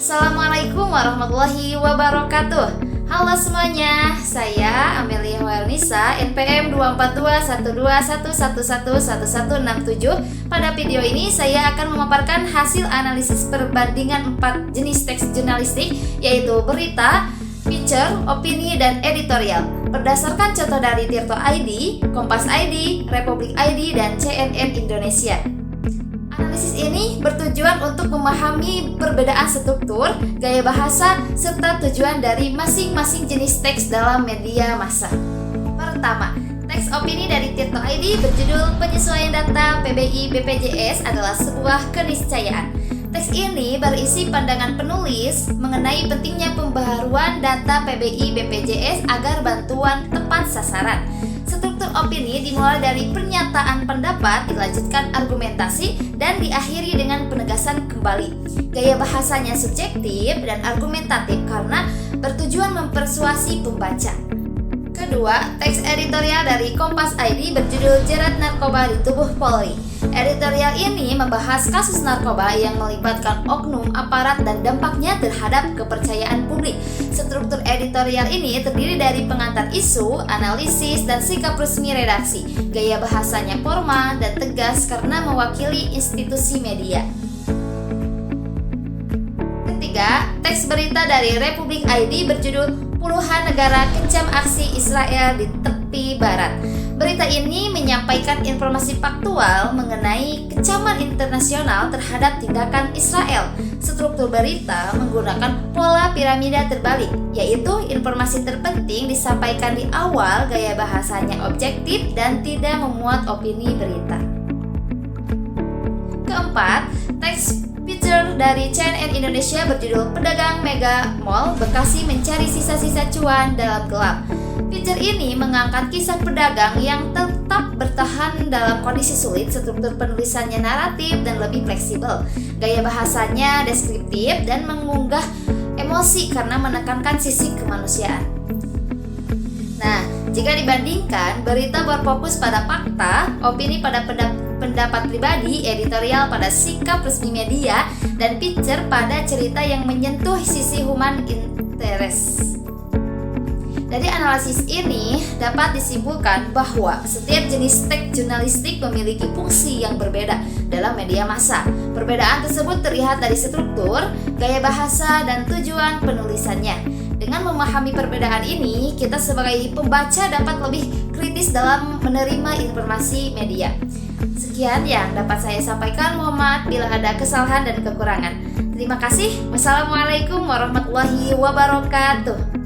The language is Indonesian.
Assalamualaikum warahmatullahi wabarakatuh. Halo semuanya, saya Amelia Warnisa, NPM 2421211111167. Pada video ini saya akan memaparkan hasil analisis perbandingan 4 jenis teks jurnalistik, yaitu berita, feature, opini, dan editorial. Berdasarkan contoh dari Tirto ID, Kompas ID, Republik ID, dan CNN Indonesia. Analisis ini bertujuan untuk memahami perbedaan struktur, gaya bahasa, serta tujuan dari masing-masing jenis teks dalam media massa. Pertama, teks opini dari Tirto ID berjudul Penyesuaian Data PBI BPJS adalah sebuah keniscayaan. Teks ini berisi pandangan penulis mengenai pentingnya pembaharuan data PBI BPJS agar bantuan tepat sasaran. Struktur opini dimulai dari pernyataan pendapat, dilanjutkan argumentasi, dan diakhiri dengan penegasan kembali. Gaya bahasanya subjektif dan argumentatif karena bertujuan mempersuasi pembaca. Kedua, teks editorial dari Kompas ID berjudul Jerat Narkoba di Tubuh Polri. Editorial ini membahas kasus narkoba yang melibatkan oknum aparat dan dampaknya terhadap kepercayaan publik. Struktur editorial ini terdiri dari pengantar isu, analisis, dan sikap resmi redaksi. Gaya bahasanya formal dan tegas karena mewakili institusi media. Ketiga, teks berita dari Republik ID berjudul Puluhan negara kecam aksi Israel di tepi barat. Berita ini menyampaikan informasi faktual mengenai kecaman internasional terhadap tindakan Israel. Struktur berita menggunakan pola piramida terbalik, yaitu informasi terpenting disampaikan di awal, gaya bahasanya objektif dan tidak memuat opini berita. Keempat, teks feature dari CNN Indonesia berjudul Pedagang Mega Mall Bekasi mencari sisa-sisa cuan dalam gelap. Feature ini mengangkat kisah pedagang yang tetap bertahan dalam kondisi sulit. Struktur penulisannya naratif dan lebih fleksibel. Gaya bahasanya deskriptif dan mengunggah emosi karena menekankan sisi kemanusiaan. Nah, jika dibandingkan, berita berfokus pada fakta, opini pada pendapat pribadi, editorial pada sikap resmi media, dan feature pada cerita yang menyentuh sisi human interest. Dari analisis ini dapat disimpulkan bahwa setiap jenis teks jurnalistik memiliki fungsi yang berbeda dalam media massa. Perbedaan tersebut terlihat dari struktur, gaya bahasa, dan tujuan penulisannya. Dengan memahami perbedaan ini, kita sebagai pembaca dapat lebih kritis dalam menerima informasi media. Sekian yang dapat saya sampaikan. Mohon maaf bila ada kesalahan dan kekurangan. Terima kasih. Wassalamualaikum warahmatullahi wabarakatuh.